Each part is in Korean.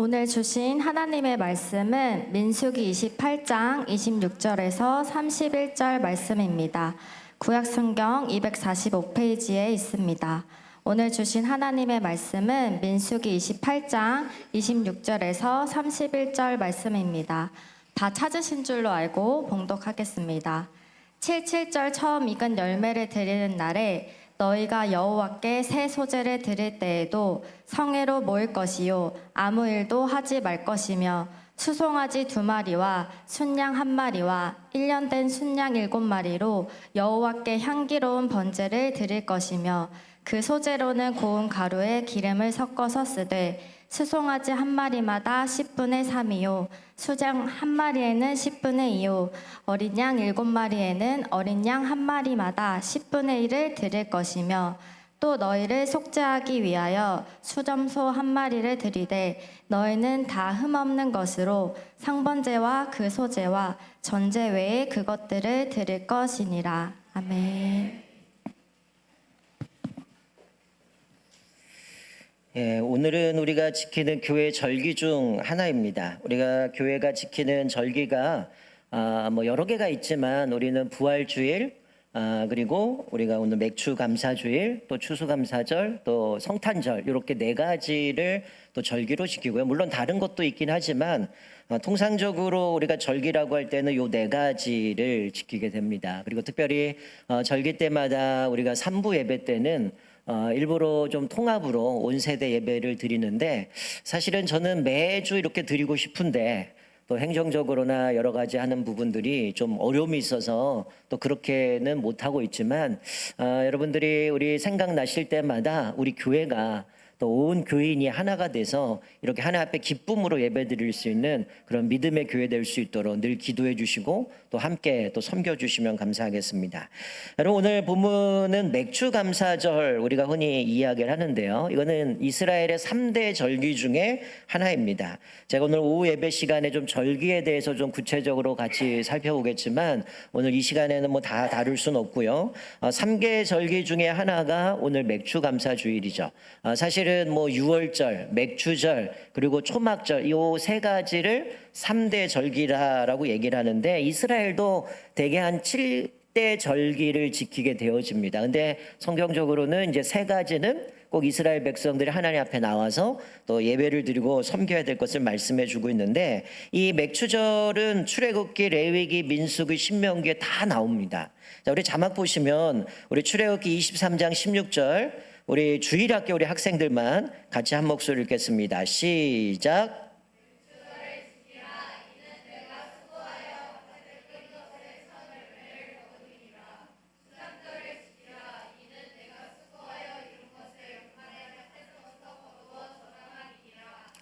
오늘 주신 하나님의 말씀은 민수기 28장 26절에서 31절 말씀입니다. 구약성경 245페이지에 있습니다. 오늘 주신 하나님의 말씀은 민수기 28장 26절에서 31절 말씀입니다. 다 찾으신 줄로 알고 봉독하겠습니다. 77절 처음 익은 열매를 드리는 날에 너희가 여호와께 새 소재를 드릴 때에도 성회로 모일 것이요 아무 일도 하지 말 것이며 수송아지 2마리와 순양 1마리와 1년 된 순양 7마리로 여호와께 향기로운 번제를 드릴 것이며 그 소재로는 고운 가루에 기름을 섞어서 쓰되 수송아지 1마리마다 10분의 3이요 수장 1마리에는 10분의 2요 어린 양 7마리에는 어린 양 1마리마다 10분의 1을 드릴 것이며 또 너희를 속죄하기 위하여 수점소 1마리를 드리되 너희는 다 흠없는 것으로 상번제와 그 소제와 전제 외에 그것들을 드릴 것이니라. 아멘. 오늘은 우리가 지키는 교회 절기 중 하나입니다. 우리가 교회가 지키는 절기가 여러 개가 있지만 우리는 부활주일, 그리고 우리가 오늘 맥주감사주일, 또 추수감사절, 또 성탄절 이렇게 4가지를 또 절기로 지키고요. 물론 다른 것도 있긴 하지만 통상적으로 우리가 절기라고 할 때는 요 4가지를 지키게 됩니다. 그리고 특별히 절기 때마다 우리가 3부 예배 때는 일부러 좀 통합으로 온 세대 예배를 드리는데 사실은 저는 매주 이렇게 드리고 싶은데 또 행정적으로나 여러 가지 하는 부분들이 좀 어려움이 있어서 또 그렇게는 못하고 있지만 여러분들이 우리 생각나실 때마다 우리 교회가 또 온 교인이 하나가 돼서 이렇게 하나 앞에 기쁨으로 예배 드릴 수 있는 그런 믿음의 교회 될 수 있도록 늘 기도해 주시고 또 함께 또 섬겨 주시면 감사하겠습니다. 여러분, 오늘 본문은 맥주감사절 우리가 흔히 이야기를 하는데요. 이거는 이스라엘의 3대 절기 중에 하나입니다. 제가 오늘 오후 예배 시간에 좀 절기에 대해서 좀 구체적으로 같이 살펴보겠지만 오늘 이 시간에는 뭐 다 다룰 수는 없고요. 3개 절기 중에 하나가 오늘 맥주감사주일이죠. 사실은 뭐 유월절, 맥주절, 그리고 초막절 이 3가지를 3대 절기라고 얘기를 하는데 이스라엘도 대개 한 7대 절기를 지키게 되어집니다. 근데 성경적으로는 이제 3가지는 꼭 이스라엘 백성들이 하나님 앞에 나와서 또 예배를 드리고 섬겨야 될 것을 말씀해 주고 있는데 이 맥추절은 출애굽기, 레위기, 민수기, 신명기에 다 나옵니다. 자, 우리 자막 보시면 우리 출애굽기 23장 16절 우리 주일학교 우리 학생들만 같이 한 목소리 읽겠습니다. 시작.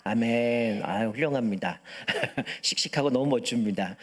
아멘. 훌륭합니다. 씩씩하고 너무 멋집니다.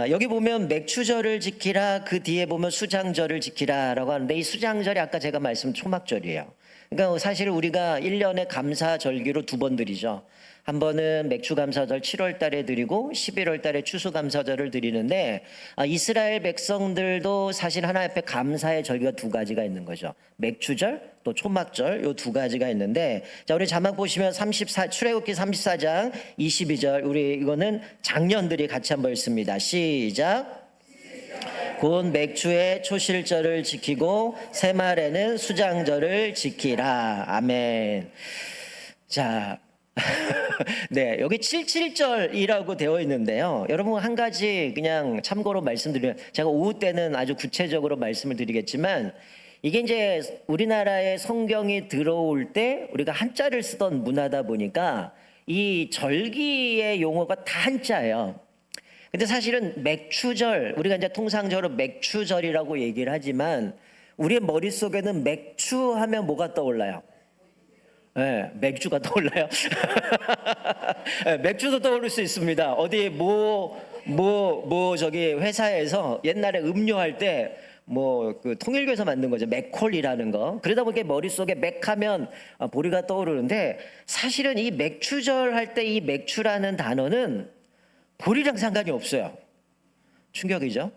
여기 보면 맥추절을 지키라, 그 뒤에 보면 수장절을 지키라라고 하는데 이 수장절이 아까 제가 말씀 초막절이에요. 그러니까 사실 우리가 1년에 감사절기로 2번 드리죠. 한 번은 맥주감사절 7월 달에 드리고 11월 달에 추수감사절을 드리는데 이스라엘 백성들도 사실 하나님 앞에 감사의 절기가 2가지가 있는 거죠. 맥주절 또 초막절 요 2가지가 있는데 자, 우리 자막 보시면 출애굽기 34장 22절 우리 이거는 장년들이 같이 한번 읽습니다. 시작. 곧 맥주의 초실절을 지키고 새말에는 수장절을 지키라. 아멘. 자, 네, 여기 77절이라고 되어 있는데요. 여러분 한 가지 그냥 참고로 말씀드리면 제가 오후 때는 아주 구체적으로 말씀을 드리겠지만 이게 이제 우리나라에 성경이 들어올 때 우리가 한자를 쓰던 문화다 보니까 이 절기의 용어가 다 한자예요. 근데 사실은 맥추절, 우리가 이제 통상적으로 맥추절이라고 얘기를 하지만 우리의 머릿속에는 맥추 하면 뭐가 떠올라요? 네, 맥주가 떠올라요. 네, 맥주도 떠오를 수 있습니다. 어디 저기 회사에서 옛날에 음료할 때 그 통일교에서 만든 거죠. 맥콜이라는 거. 그러다 보니까 머릿속에 맥하면 보리가 떠오르는데 사실은 이 맥추절 할 때 이 맥추라는 단어는 보리랑 상관이 없어요. 충격이죠?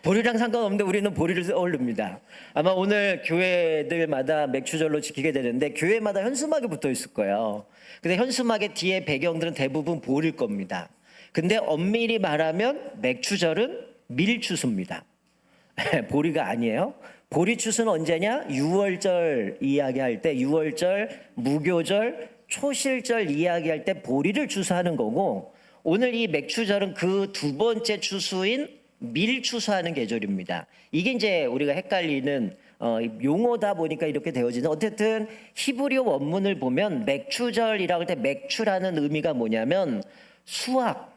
보리랑 상관없는데 우리는 보리를 떠올립니다. 아마 오늘 교회들마다 맥추절로 지키게 되는데 교회마다 현수막이 붙어 있을 거예요. 근데 현수막의 뒤에 배경들은 대부분 보리일 겁니다. 근데 엄밀히 말하면 맥추절은 밀추수입니다. 보리가 아니에요. 보리 추수는 언제냐? 6월절 이야기할 때, 6월절, 무교절, 초실절 이야기할 때 보리를 추수하는 거고, 오늘 이 맥추절은 그 두 번째 추수인 밀추수하는 계절입니다. 이게 이제 우리가 헷갈리는 용어다 보니까 이렇게 되어지는, 어쨌든 히브리어 원문을 보면 맥추절이라고 할 때 맥추라는 의미가 뭐냐면 수확,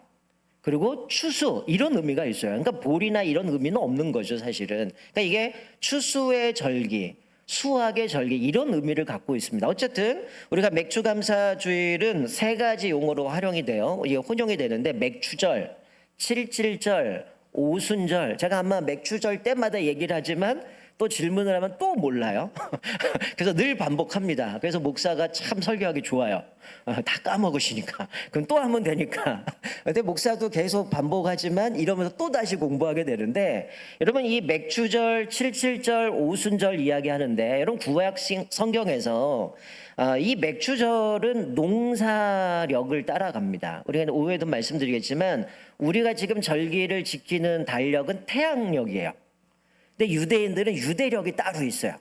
그리고 추수 이런 의미가 있어요. 그러니까 보리나 이런 의미는 없는 거죠, 사실은. 그러니까 이게 추수의 절기, 수확의 절기 이런 의미를 갖고 있습니다. 어쨌든 우리가 맥추감사주일은 세 가지 용어로 활용이 돼요. 이게 혼용이 되는데 맥추절, 칠칠절, 오순절. 제가 아마 맥추절 때마다 얘기를 하지만 또 질문을 하면 또 몰라요. 그래서 늘 반복합니다. 그래서 목사가 참 설교하기 좋아요. 다 까먹으시니까. 그럼 또 하면 되니까. 근데 목사도 계속 반복하지만 이러면서 또 다시 공부하게 되는데, 여러분 이 맥추절, 칠칠절, 오순절 이야기하는데, 여러분 구약 성경에서 이 맥추절은 농사력을 따라갑니다. 우리가 오후에도 말씀드리겠지만 우리가 지금 절기를 지키는 달력은 태양력이에요. 근데 유대인들은 유대력이 따로 있어요.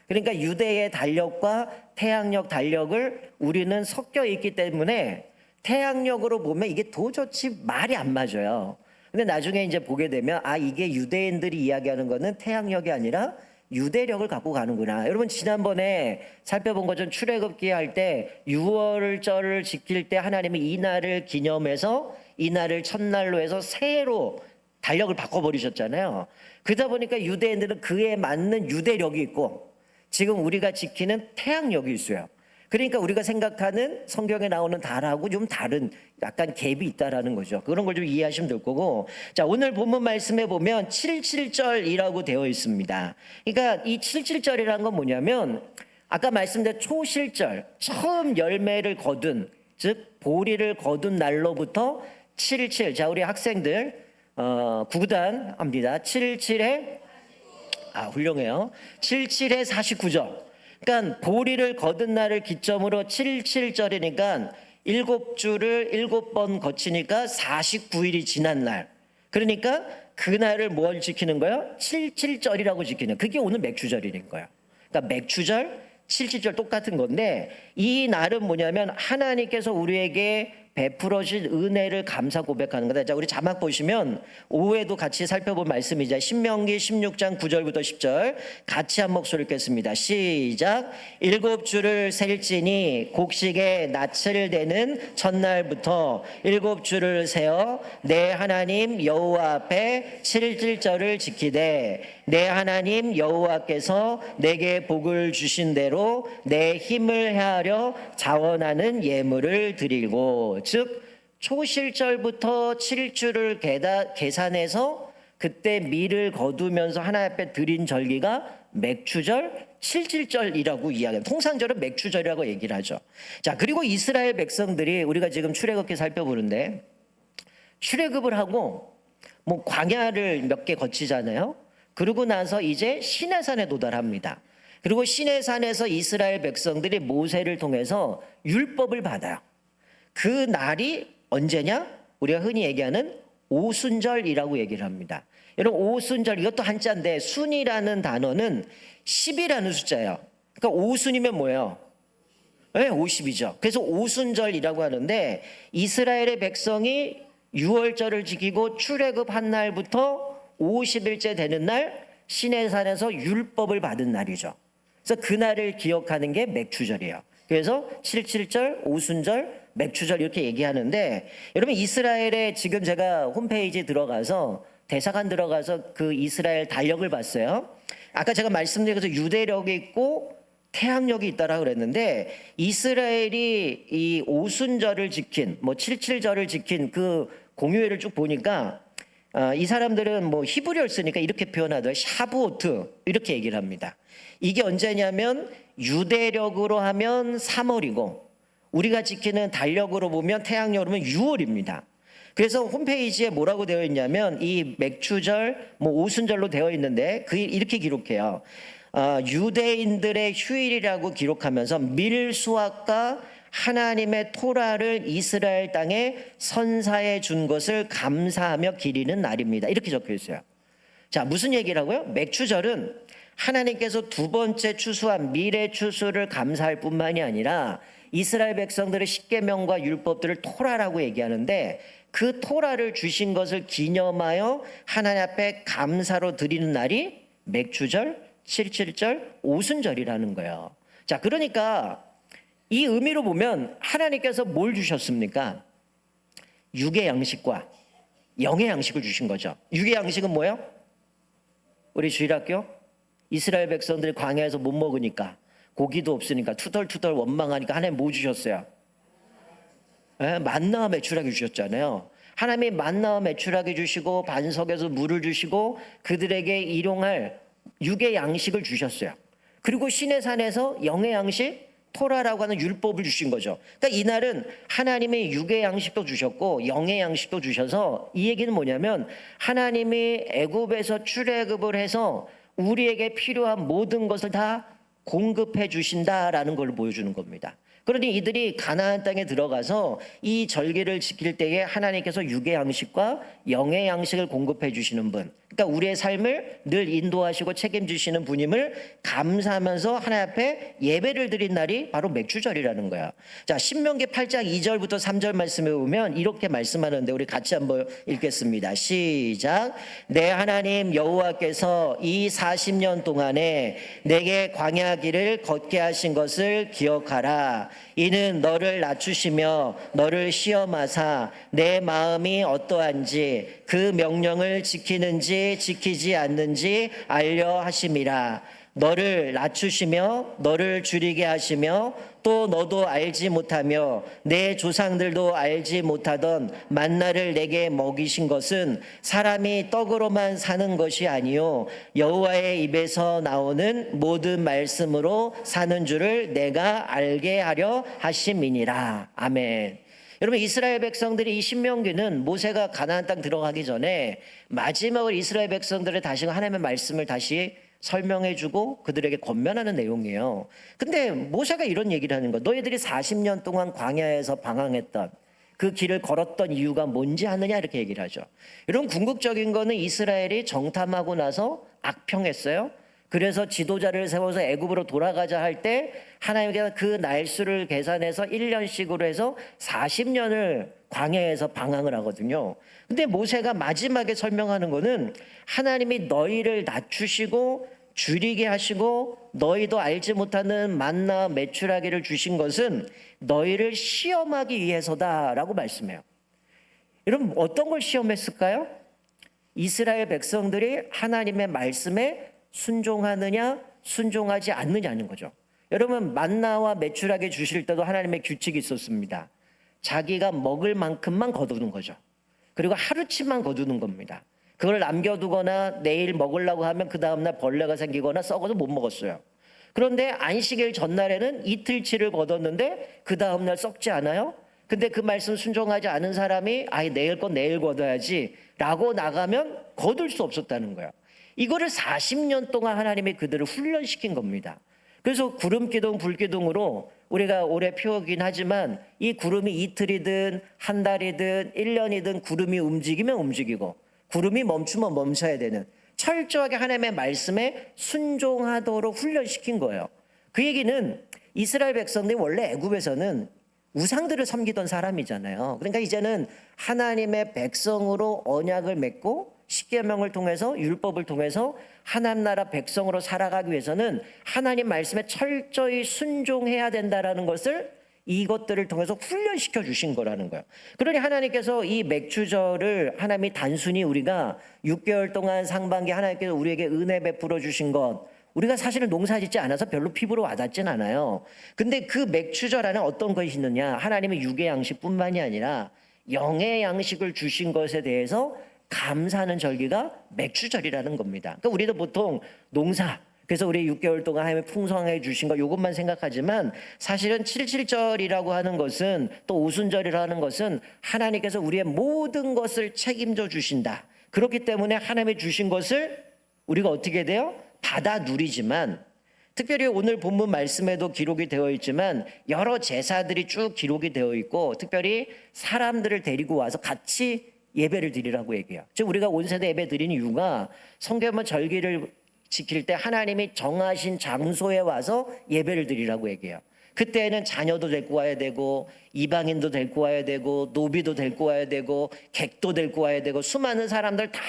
그러니까 유대의 달력과 태양력 달력을 우리는 섞여 있기 때문에 태양력으로 보면 이게 도저히 말이 안 맞아요. 근데 나중에 이제 보게 되면 이게 유대인들이 이야기하는 거는 태양력이 아니라 유대력을 갖고 가는구나. 여러분 지난번에 살펴본 것처럼 출애굽기 할 때 6월절을 지킬 때 하나님은 이 날을 기념해서 이 날을 첫날로 해서 새해로 달력을 바꿔버리셨잖아요. 그러다 보니까 유대인들은 그에 맞는 유대력이 있고 지금 우리가 지키는 태양력이 있어요. 그러니까 우리가 생각하는 성경에 나오는 달하고 좀 다른 약간 갭이 있다라는 거죠. 그런 걸 좀 이해하시면 될 거고. 자, 오늘 본문 말씀에 보면 77절이라고 되어 있습니다. 그러니까 이 77절이라는 건 뭐냐면 아까 말씀드린 초실절, 처음 열매를 거둔, 즉 보리를 거둔 날로부터 77. 자, 우리 학생들 구구단 합니다. 77에 훌륭해요. 77에 49절. 그러니까 보리를 거둔 날을 기점으로 77절이니까 7주를 7번 거치니까 49일이 지난 날. 그러니까 그날을 뭘 지키는 거예요? 77절이라고 지키는. 그게 오늘 맥추절인 거예요. 그러니까 맥추절, 77절 똑같은 건데 이 날은 뭐냐면 하나님께서 우리에게 베풀어 주신 은혜를 감사 고백하는 거다. 자, 우리 자막 보시면 오후에도 같이 살펴볼 말씀이자 신명기 16장 9절부터 10절 같이 한 목소리 읽겠습니다. 시작. 7주를 셀지니 곡식에 낯을 대는 첫날부터 7주를 세어 내 하나님 여호와 앞에 77절을 지키되 내 하나님 여호와께서 내게 복을 주신 대로 내 힘을 헤아려 자원하는 예물을 드리고, 즉 초실절부터 7주를 계산해서 그때 밀을 거두면서 하나님 앞에 드린 절기가 맥추절, 77절이라고 이야기합니다. 통상절은 맥추절이라고 얘기를 하죠. 자, 그리고 이스라엘 백성들이 우리가 지금 출애굽기 살펴보는데 출애굽을 하고 뭐 광야를 몇 개 거치잖아요. 그러고 나서 이제 시내산에 도달합니다. 그리고 시내산에서 이스라엘 백성들이 모세를 통해서 율법을 받아요. 그 날이 언제냐? 우리가 흔히 얘기하는 오순절이라고 얘기를 합니다. 여러분 오순절 이것도 한자인데 순이라는 단어는 10이라는 숫자예요. 그러니까 오순이면 뭐예요? 네, 50이죠. 그래서 오순절이라고 하는데 이스라엘의 백성이 6월절을 지키고 출애굽한 날부터 50일째 되는 날 시내산에서 율법을 받은 날이죠. 그래서 그날을 기억하는 게 맥추절이에요. 그래서 77절, 오순절, 맥추절 이렇게 얘기하는데 여러분 이스라엘에 지금 제가 홈페이지 들어가서 대사관 들어가서 그 이스라엘 달력을 봤어요. 아까 제가 말씀드린 것처럼 유대력이 있고 태양력이 있다라고 그랬는데 이스라엘이 이 오순절을 지킨 뭐 77절을 지킨 그 공휴일을 쭉 보니까 이 사람들은 뭐 히브리어를 쓰니까 이렇게 표현하더라고요. 샤부오트 이렇게 얘기를 합니다. 이게 언제냐면 유대력으로 하면 3월이고 우리가 지키는 달력으로 보면 태양력으로 보면 6월입니다. 그래서 홈페이지에 뭐라고 되어 있냐면 이 맥추절, 뭐 오순절로 되어 있는데 이렇게 기록해요. 유대인들의 휴일이라고 기록하면서 밀수확과 하나님의 토라를 이스라엘 땅에 선사해 준 것을 감사하며 기리는 날입니다. 이렇게 적혀 있어요. 자, 무슨 얘기라고요? 맥추절은 하나님께서 두 번째 추수한 미래 추수를 감사할 뿐만이 아니라 이스라엘 백성들의 십계명과 율법들을 토라라고 얘기하는데 그 토라를 주신 것을 기념하여 하나님 앞에 감사로 드리는 날이 맥추절, 77절, 오순절이라는 거예요. 자, 그러니까 이 의미로 보면 하나님께서 뭘 주셨습니까? 육의 양식과 영의 양식을 주신 거죠. 육의 양식은 뭐예요? 우리 주일학교 이스라엘 백성들이 광야에서 못 먹으니까 고기도 없으니까 투덜투덜 원망하니까 하나님 뭐 주셨어요? 만나와 메추라기 주셨잖아요. 하나님이 만나와 메추라기 주시고 반석에서 물을 주시고 그들에게 일용할 육의 양식을 주셨어요. 그리고 시내 산에서 영의 양식 토라라고 하는 율법을 주신 거죠. 그러니까 이날은 하나님이 육의 양식도 주셨고 영의 양식도 주셔서 이 얘기는 뭐냐면 하나님이 애굽에서 출애굽을 해서 우리에게 필요한 모든 것을 다 공급해 주신다라는 걸 보여주는 겁니다. 그러니 이들이 가나안 땅에 들어가서 이 절기를 지킬 때에 하나님께서 육의 양식과 영의 양식을 공급해 주시는 분, 그러니까 우리의 삶을 늘 인도하시고 책임지시는 분임을 감사하면서 하나님 앞에 예배를 드린 날이 바로 맥추절이라는 거야. 자, 신명기 8장 2절부터 3절 말씀에 보면 이렇게 말씀하는데 우리 같이 한번 읽겠습니다. 시작. 내 하나님 여호와께서 이 40년 동안에 내게 광야 길을 걷게 하신 것을 기억하라. 이는 너를 낮추시며 너를 시험하사 내 마음이 어떠한지 그 명령을 지키는지 지키지 않는지 알려 하심이라. 너를 낮추시며 너를 줄이게 하시며 또 너도 알지 못하며 내 조상들도 알지 못하던 만나를 내게 먹이신 것은 사람이 떡으로만 사는 것이 아니요 여호와의 입에서 나오는 모든 말씀으로 사는 줄을 내가 알게 하려 하심이니라. 아멘. 여러분, 이스라엘 백성들이 이 신명기는 모세가 가나안 땅 들어가기 전에 마지막으로 이스라엘 백성들의 다시 하나님의 말씀을 다시 설명해주고 그들에게 권면하는 내용이에요. 근데 모세가 이런 얘기를 하는 거예요. 너희들이 40년 동안 광야에서 방황했던 그 길을 걸었던 이유가 뭔지 아느냐, 이렇게 얘기를 하죠. 이런 궁극적인 거는 이스라엘이 정탐하고 나서 악평했어요. 그래서 지도자를 세워서 애굽으로 돌아가자 할 때 하나님께서 그 날수를 계산해서 1년씩으로 해서 40년을 광야에서 방황을 하거든요. 근데 모세가 마지막에 설명하는 거는 하나님이 너희를 낮추시고 줄이게 하시고 너희도 알지 못하는 만나 메추라기를 주신 것은 너희를 시험하기 위해서다라고 말씀해요. 여러분, 어떤 걸 시험했을까요? 이스라엘 백성들이 하나님의 말씀에 순종하느냐 순종하지 않느냐는 거죠. 여러분, 만나와 메추라기 주실 때도 하나님의 규칙이 있었습니다. 자기가 먹을 만큼만 거두는 거죠. 그리고 하루치만 거두는 겁니다. 그걸 남겨두거나 내일 먹으려고 하면 그 다음날 벌레가 생기거나 썩어서 못 먹었어요. 그런데 안식일 전날에는 이틀치를 거뒀는데 그 다음날 썩지 않아요? 근데 그 말씀 순종하지 않은 사람이 내일 건 내일 거둬야지 라고 나가면 거둘 수 없었다는 거예요. 이거를 40년 동안 하나님이 그들을 훈련시킨 겁니다. 그래서 구름기둥 불기둥으로 우리가 올해 표어긴 하지만 이 구름이 이틀이든 한 달이든 1년이든 구름이 움직이면 움직이고 구름이 멈추면 멈춰야 되는 철저하게 하나님의 말씀에 순종하도록 훈련시킨 거예요. 그 얘기는 이스라엘 백성들이 원래 애굽에서는 우상들을 섬기던 사람이잖아요. 그러니까 이제는 하나님의 백성으로 언약을 맺고 십계명을 통해서 율법을 통해서 하나님 나라 백성으로 살아가기 위해서는 하나님 말씀에 철저히 순종해야 된다라는 것을 이것들을 통해서 훈련시켜 주신 거라는 거예요. 그러니 하나님께서 이 맥추절을 하나님이 단순히 우리가 6개월 동안 상반기 하나님께서 우리에게 은혜 베풀어 주신 것, 우리가 사실은 농사 짓지 않아서 별로 피부로 와닿진 않아요. 근데 그 맥추절 안에 어떤 것이 있느냐, 하나님의 육의 양식뿐만이 아니라 영의 양식을 주신 것에 대해서 감사하는 절기가 맥추절이라는 겁니다. 그러니까 우리도 보통 농사, 그래서 우리 6개월 동안 하나님이 풍성하게 주신 거 이것만 생각하지만 사실은 77절이라고 하는 것은 또 오순절이라고 하는 것은 하나님께서 우리의 모든 것을 책임져 주신다. 그렇기 때문에 하나님이 주신 것을 우리가 어떻게 돼요? 받아 누리지만 특별히 오늘 본문 말씀에도 기록이 되어 있지만 여러 제사들이 쭉 기록이 되어 있고 특별히 사람들을 데리고 와서 같이 예배를 드리라고 얘기해요. 즉 우리가 온 세대 예배 드리는 이유가 성경은 절기를 지킬 때 하나님이 정하신 장소에 와서 예배를 드리라고 얘기해요. 그때는 자녀도 데리고 와야 되고 이방인도 데리고 와야 되고 노비도 데리고 와야 되고 객도 데리고 와야 되고 수많은 사람들 다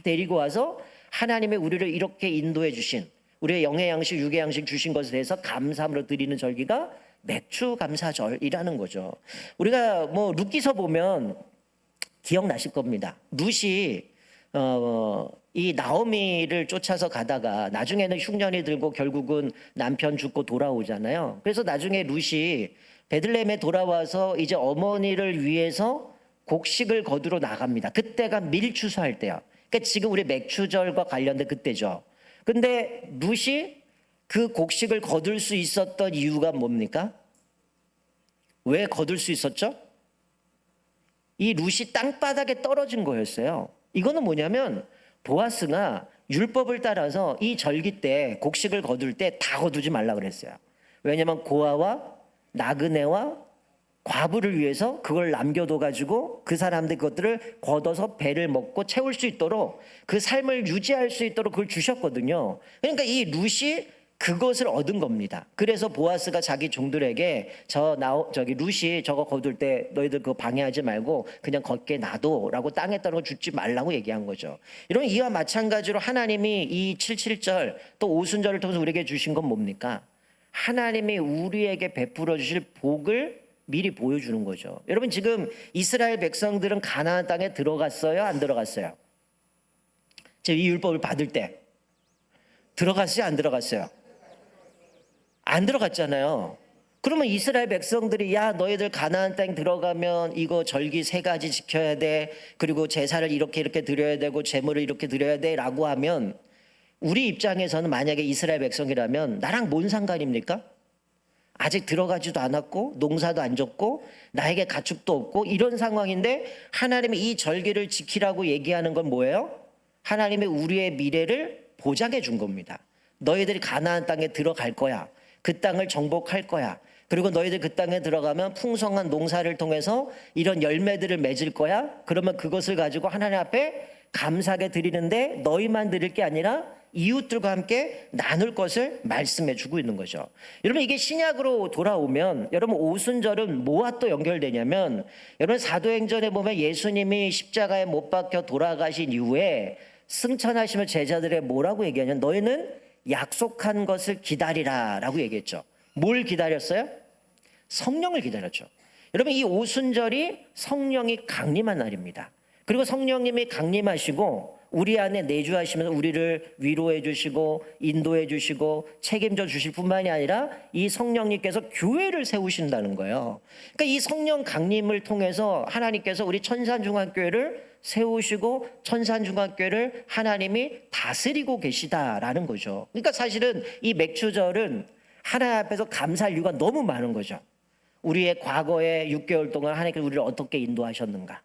데리고 와서 하나님이 우리를 이렇게 인도해 주신 우리의 영의 양식 육의 양식 주신 것에 대해서 감사함으로 드리는 절기가 맥주 감사절이라는 거죠. 우리가 뭐 룻기서 보면 기억나실 겁니다. 룻이 이 나오미를 쫓아서 가다가 나중에는 흉년이 들고 결국은 남편 죽고 돌아오잖아요. 그래서 나중에 룻이 베들레헴에 돌아와서 이제 어머니를 위해서 곡식을 거두러 나갑니다. 그때가 밀추수할 때요. 그러니까 지금 우리 맥추절과 관련된 그때죠. 근데 룻이 그 곡식을 거둘 수 있었던 이유가 뭡니까? 왜 거둘 수 있었죠? 이 룻이 땅바닥에 떨어진 거였어요. 이거는 뭐냐면 보아스가 율법을 따라서 이 절기 때 곡식을 거둘 때 다 거두지 말라 그랬어요. 왜냐하면 고아와 나그네와 과부를 위해서 그걸 남겨둬 가지고 그 사람들 그것들을 걷어서 배를 먹고 채울 수 있도록 그 삶을 유지할 수 있도록 그걸 주셨거든요. 그러니까 이 룻이 그것을 얻은 겁니다. 그래서 보아스가 자기 종들에게 저기 룻이 저거 거둘 때 너희들 그거 방해하지 말고 그냥 걷게 놔둬라고 땅에 떨어져 죽지 말라고 얘기한 거죠. 여러분 이와 마찬가지로 하나님이 이 77절 또 오순절을 통해서 우리에게 주신 건 뭡니까? 하나님이 우리에게 베풀어 주실 복을 미리 보여주는 거죠. 여러분 지금 이스라엘 백성들은 가나안 땅에 들어갔어요? 안 들어갔어요? 제 이 율법을 받을 때 들어갔어요? 안 들어갔어요? 안 들어갔잖아요. 그러면 이스라엘 백성들이 야 너희들 가나안 땅 들어가면 이거 절기 3가지 지켜야 돼. 그리고 제사를 이렇게 드려야 되고 제물을 이렇게 드려야 돼 라고 하면 우리 입장에서는 만약에 이스라엘 백성이라면 나랑 뭔 상관입니까? 아직 들어가지도 않았고 농사도 안 졌고 나에게 가축도 없고 이런 상황인데 하나님이 이 절기를 지키라고 얘기하는 건 뭐예요? 하나님이 우리의 미래를 보장해 준 겁니다. 너희들이 가나안 땅에 들어갈 거야. 그 땅을 정복할 거야. 그리고 너희들 그 땅에 들어가면 풍성한 농사를 통해서 이런 열매들을 맺을 거야. 그러면 그것을 가지고 하나님 앞에 감사하게 드리는데 너희만 드릴 게 아니라 이웃들과 함께 나눌 것을 말씀해 주고 있는 거죠. 여러분 이게 신약으로 돌아오면 여러분 오순절은 뭐와 또 연결되냐면 여러분 사도행전에 보면 예수님이 십자가에 못 박혀 돌아가신 이후에 승천하시면 제자들의 뭐라고 얘기하냐면 너희는 약속한 것을 기다리라 라고 얘기했죠. 뭘 기다렸어요? 성령을 기다렸죠. 여러분 이 오순절이 성령이 강림한 날입니다. 그리고 성령님이 강림하시고 우리 안에 내주하시면서 우리를 위로해 주시고 인도해 주시고 책임져 주실 뿐만이 아니라 이 성령님께서 교회를 세우신다는 거예요. 그러니까 이 성령 강림을 통해서 하나님께서 우리 천산중앙교회를 세우시고 천산중앙교회를 하나님이 다스리고 계시다라는 거죠. 그러니까 사실은 이 맥추절은 하나님 앞에서 감사할 이유가 너무 많은 거죠. 우리의 과거에 6개월 동안 하나님께서 우리를 어떻게 인도하셨는가.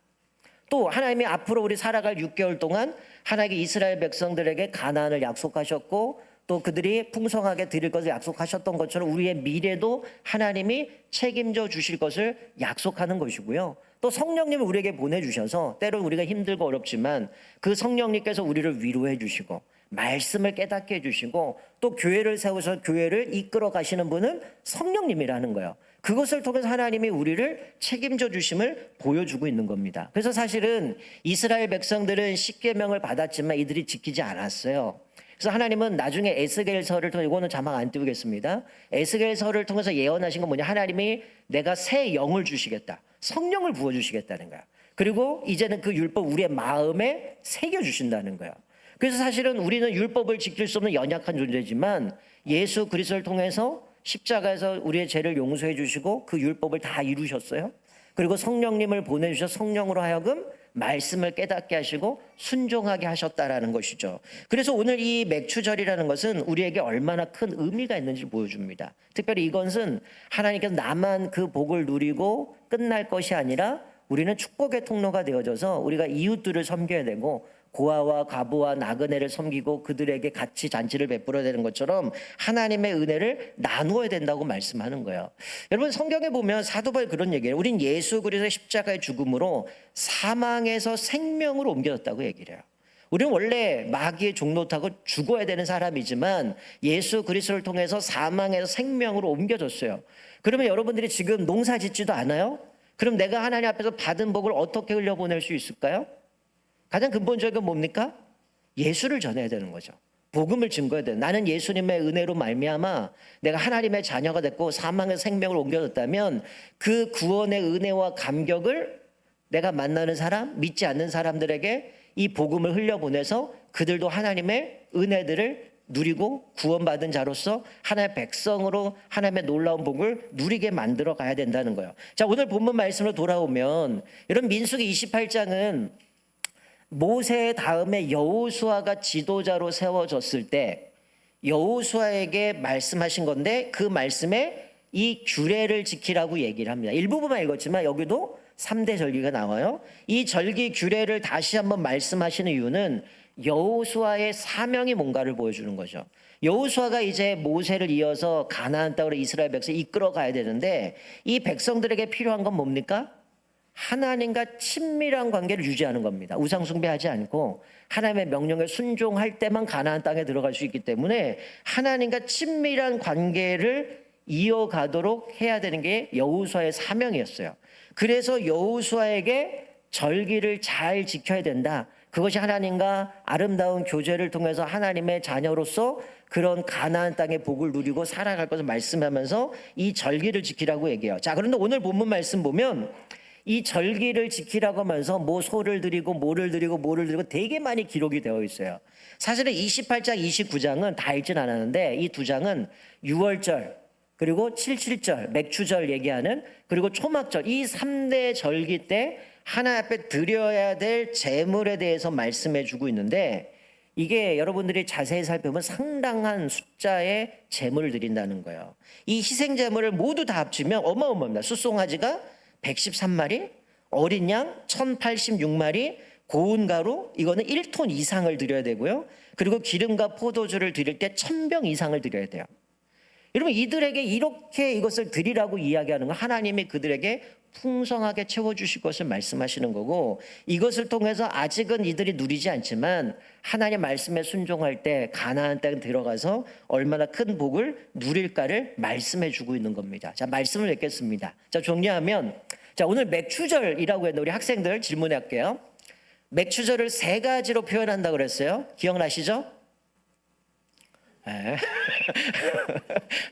또 하나님이 앞으로 우리 살아갈 6개월 동안 하나님께 이스라엘 백성들에게 가나안을 약속하셨고 또 그들이 풍성하게 드릴 것을 약속하셨던 것처럼 우리의 미래도 하나님이 책임져 주실 것을 약속하는 것이고요. 또 성령님을 우리에게 보내주셔서 때로 우리가 힘들고 어렵지만 그 성령님께서 우리를 위로해 주시고 말씀을 깨닫게 해주시고 또 교회를 세워서 교회를 이끌어 가시는 분은 성령님이라는 거예요. 그것을 통해서 하나님이 우리를 책임져 주심을 보여주고 있는 겁니다. 그래서 사실은 이스라엘 백성들은 십계명을 받았지만 이들이 지키지 않았어요. 그래서 하나님은 나중에 에스겔서를 통해 이거는 자막 안 띄우겠습니다. 에스겔서를 통해서 예언하신 건 뭐냐? 하나님이 내가 새 영을 주시겠다. 성령을 부어 주시겠다는 거야. 그리고 이제는 그 율법 우리의 마음에 새겨 주신다는 거야. 그래서 사실은 우리는 율법을 지킬 수 없는 연약한 존재지만 예수 그리스도를 통해서 십자가에서 우리의 죄를 용서해 주시고 그 율법을 다 이루셨어요. 그리고 성령님을 보내주셔서 성령으로 하여금 말씀을 깨닫게 하시고 순종하게 하셨다라는 것이죠. 그래서 오늘 이 맥추절이라는 것은 우리에게 얼마나 큰 의미가 있는지 보여줍니다. 특별히 이것은 하나님께서 나만 그 복을 누리고 끝날 것이 아니라 우리는 축복의 통로가 되어져서 우리가 이웃들을 섬겨야 되고 고아와 과부와 나그네를 섬기고 그들에게 같이 잔치를 베풀어야 되는 것처럼 하나님의 은혜를 나누어야 된다고 말씀하는 거예요. 여러분 성경에 보면 사도 바울이 그런 얘기해요. 우린 예수 그리스도의 십자가의 죽음으로 사망에서 생명으로 옮겨졌다고 얘기를 해요. 우리는 원래 마귀의 종로 타고 죽어야 되는 사람이지만 예수 그리스도를 통해서 사망에서 생명으로 옮겨졌어요. 그러면 여러분들이 지금 농사 짓지도 않아요? 그럼 내가 하나님 앞에서 받은 복을 어떻게 흘려보낼 수 있을까요? 가장 근본적인 건 뭡니까? 예수를 전해야 되는 거죠. 복음을 증거해야 돼요. 나는 예수님의 은혜로 말미암아 내가 하나님의 자녀가 됐고 사망의 생명으로 옮겨졌다면 그 구원의 은혜와 감격을 내가 만나는 사람, 믿지 않는 사람들에게 이 복음을 흘려보내서 그들도 하나님의 은혜들을 누리고 구원받은 자로서 하나님의 백성으로 하나님의 놀라운 복을 누리게 만들어 가야 된다는 거예요. 자, 오늘 본문 말씀으로 돌아오면 여러분 민수기 28장은 모세 다음에 여호수아가 지도자로 세워졌을 때 여호수아에게 말씀하신 건데 그 말씀에 이 규례를 지키라고 얘기를 합니다. 일부분만 읽었지만 여기도 3대 절기가 나와요. 이 절기 규례를 다시 한번 말씀하시는 이유는 여호수아의 사명이 뭔가를 보여주는 거죠. 여호수아가 이제 모세를 이어서 가나안 땅으로 이스라엘 백성을 이끌어 가야 되는데 이 백성들에게 필요한 건 뭡니까? 하나님과 친밀한 관계를 유지하는 겁니다. 우상 숭배하지 않고 하나님의 명령에 순종할 때만 가나안 땅에 들어갈 수 있기 때문에 하나님과 친밀한 관계를 이어가도록 해야 되는 게 여호수아의 사명이었어요. 그래서 여호수아에게 절기를 잘 지켜야 된다. 그것이 하나님과 아름다운 교제를 통해서 하나님의 자녀로서 그런 가나안 땅의 복을 누리고 살아갈 것을 말씀하면서 이 절기를 지키라고 얘기해요. 자, 그런데 오늘 본문 말씀 보면 이 절기를 지키라고 하면서 뭐 소를 드리고 뭐를 드리고 뭐를 드리고 되게 많이 기록이 되어 있어요. 사실은 28장, 29장은 다 읽진 않았는데 이 두 장은 유월절 그리고 칠칠절, 맥추절 얘기하는 그리고 초막절 이 3대 절기 때 하나님 앞에 드려야 될 제물에 대해서 말씀해 주고 있는데 이게 여러분들이 자세히 살펴보면 상당한 숫자의 제물을 드린다는 거예요. 이 희생 제물을 모두 다 합치면 어마어마합니다. 숫송아지가 113마리, 어린 양 1086마리, 고운 가루 이거는 1톤 이상을 드려야 되고요. 그리고 기름과 포도주를 드릴 때 1000병 이상을 드려야 돼요. 여러분 이들에게 이렇게 이것을 드리라고 이야기하는 건 하나님이 그들에게 풍성하게 채워주실 것을 말씀하시는 거고 이것을 통해서 아직은 이들이 누리지 않지만 하나님 말씀에 순종할 때 가나안 땅에 들어가서 얼마나 큰 복을 누릴까를 말씀해 주고 있는 겁니다. 자, 말씀을 읽겠습니다. 자, 정리하면 자, 오늘 맥추절이라고 했는데 우리 학생들 질문할게요. 맥추절을 3가지로 표현한다고 그랬어요. 기억나시죠? 네.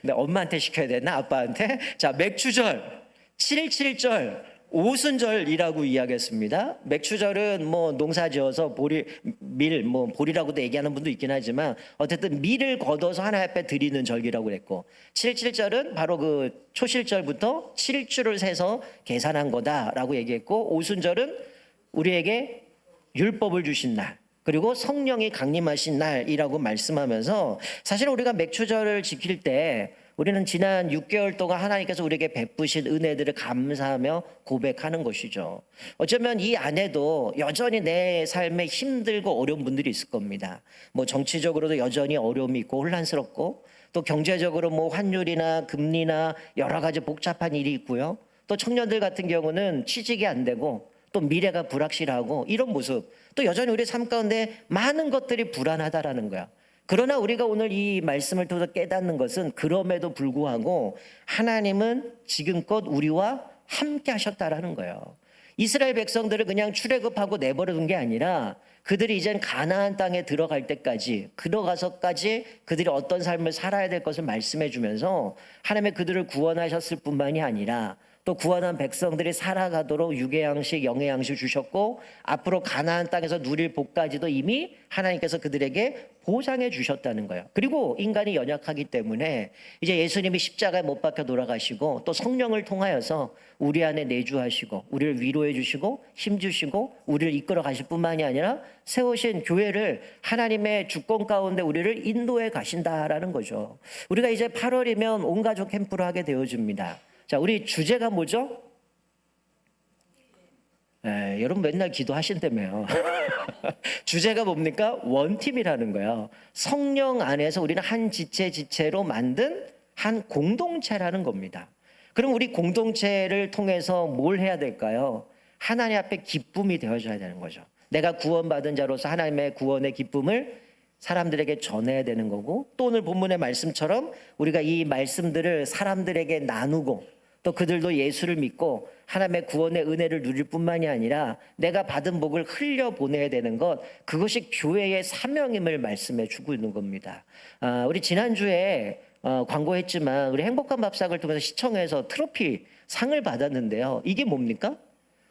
근데 엄마한테 시켜야 되나 아빠한테? 자, 맥추절 7.7절 오순절이라고 이야기했습니다. 맥추절은 뭐 농사지어서 보리라고도 얘기하는 분도 있긴 하지만 어쨌든 밀을 걷어서 하나님 앞에 드리는 절기라고 그랬고 7.7절은 바로 그 초실절부터 7주를 세서 계산한 거다라고 얘기했고 오순절은 우리에게 율법을 주신 날 그리고 성령이 강림하신 날이라고 말씀하면서 사실 우리가 맥추절을 지킬 때 우리는 지난 6개월 동안 하나님께서 우리에게 베푸신 은혜들을 감사하며 고백하는 것이죠. 어쩌면 이 안에도 여전히 내 삶에 힘들고 어려운 분들이 있을 겁니다. 뭐 정치적으로도 여전히 어려움이 있고 혼란스럽고 또 경제적으로 뭐 환율이나 금리나 여러 가지 복잡한 일이 있고요. 또 청년들 같은 경우는 취직이 안 되고 또 미래가 불확실하고 이런 모습 또 여전히 우리 삶 가운데 많은 것들이 불안하다라는 거야. 그러나 우리가 오늘 이 말씀을 통해서 깨닫는 것은 그럼에도 불구하고 하나님은 지금껏 우리와 함께 하셨다라는 거예요. 이스라엘 백성들을 그냥 출애굽하고 내버려 둔 게 아니라 그들이 이젠 가나안 땅에 들어갈 때까지 들어가서까지 그들이 어떤 삶을 살아야 될 것을 말씀해 주면서 하나님의 그들을 구원하셨을 뿐만이 아니라 또 구원한 백성들이 살아가도록 육의 양식, 영의 양식 주셨고 앞으로 가나안 땅에서 누릴 복까지도 이미 하나님께서 그들에게 보장해 주셨다는 거예요. 그리고 인간이 연약하기 때문에 이제 예수님이 십자가에 못 박혀 돌아가시고 또 성령을 통하여서 우리 안에 내주하시고 우리를 위로해 주시고 힘 주시고 우리를 이끌어 가실 뿐만이 아니라 세우신 교회를 하나님의 주권 가운데 우리를 인도해 가신다라는 거죠. 우리가 이제 8월이면 온 가족 캠프를 하게 되어집니다. 자, 우리 주제가 뭐죠? 여러분 맨날 기도하신다며요. 주제가 뭡니까? 원팀이라는 거예요. 성령 안에서 우리는 한 지체로 만든 한 공동체라는 겁니다. 그럼 우리 공동체를 통해서 뭘 해야 될까요? 하나님 앞에 기쁨이 되어줘야 되는 거죠. 내가 구원받은 자로서 하나님의 구원의 기쁨을 사람들에게 전해야 되는 거고, 또 오늘 본문의 말씀처럼 우리가 이 말씀들을 사람들에게 나누고 또 그들도 예수를 믿고 하나님의 구원의 은혜를 누릴 뿐만이 아니라 내가 받은 복을 흘려보내야 되는 것, 그것이 교회의 사명임을 말씀해 주고 있는 겁니다. 우리 지난주에 광고했지만 우리 행복한 밥상을 통해서 시청에서 트로피 상을 받았는데요. 이게 뭡니까?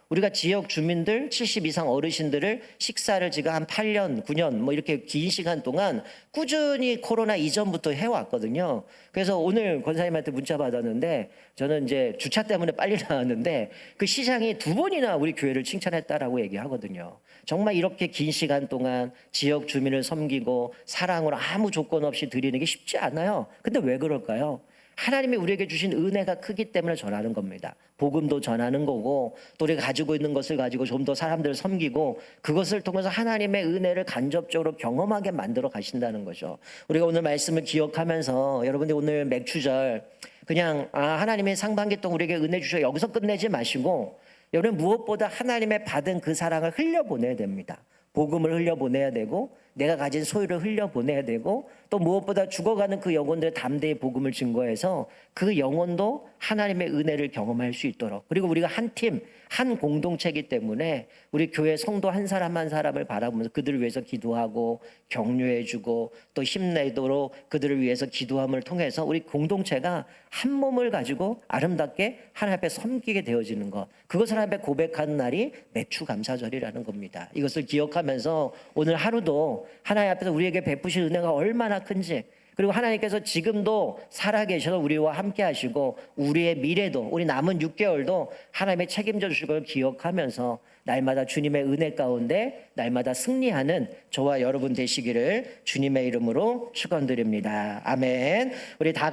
우리가 지역 주민들 70 이상 어르신들을 식사를 지금 한 8년, 9년 뭐 이렇게 긴 시간 동안 꾸준히 코로나 이전부터 해왔거든요. 그래서 오늘 권사님한테 문자 받았는데 저는 이제 주차 때문에 빨리 나왔는데 그 시장이 2번이나 우리 교회를 칭찬했다라고 얘기하거든요. 정말 이렇게 긴 시간 동안 지역 주민을 섬기고 사랑으로 아무 조건 없이 드리는 게 쉽지 않아요. 근데 왜 그럴까요? 하나님이 우리에게 주신 은혜가 크기 때문에 전하는 겁니다. 복음도 전하는 거고 또 우리가 가지고 있는 것을 가지고 좀 더 사람들을 섬기고 그것을 통해서 하나님의 은혜를 간접적으로 경험하게 만들어 가신다는 거죠. 우리가 오늘 말씀을 기억하면서 여러분들 오늘 맥주절 그냥 하나님의 상반기 동안 우리에게 은혜 주셔 여기서 끝내지 마시고 여러분 무엇보다 하나님의 받은 그 사랑을 흘려보내야 됩니다. 복음을 흘려보내야 되고 내가 가진 소유를 흘려보내야 되고 또 무엇보다 죽어가는 그 영혼들의 담대히 복음을 증거해서 그 영혼도 하나님의 은혜를 경험할 수 있도록, 그리고 우리가 한 팀, 한 공동체이기 때문에 우리 교회 성도 한 사람 한 사람을 바라보면서 그들을 위해서 기도하고 격려해주고 또 힘내도록 그들을 위해서 기도함을 통해서 우리 공동체가 한 몸을 가지고 아름답게 하나님 앞에 섬기게 되어지는 것, 그것을 하나님 앞에 고백하는 날이 맥주 감사절이라는 겁니다. 이것을 기억하면서 오늘 하루도 하나님 앞에서 우리에게 베푸신 은혜가 얼마나 큰지, 그리고 하나님께서 지금도 살아계셔서 우리와 함께 하시고 우리의 미래도 우리 남은 6개월도 하나님의 책임져 주실 걸 기억하면서 날마다 주님의 은혜 가운데 날마다 승리하는 저와 여러분 되시기를 주님의 이름으로 축원드립니다. 아멘. 우리 다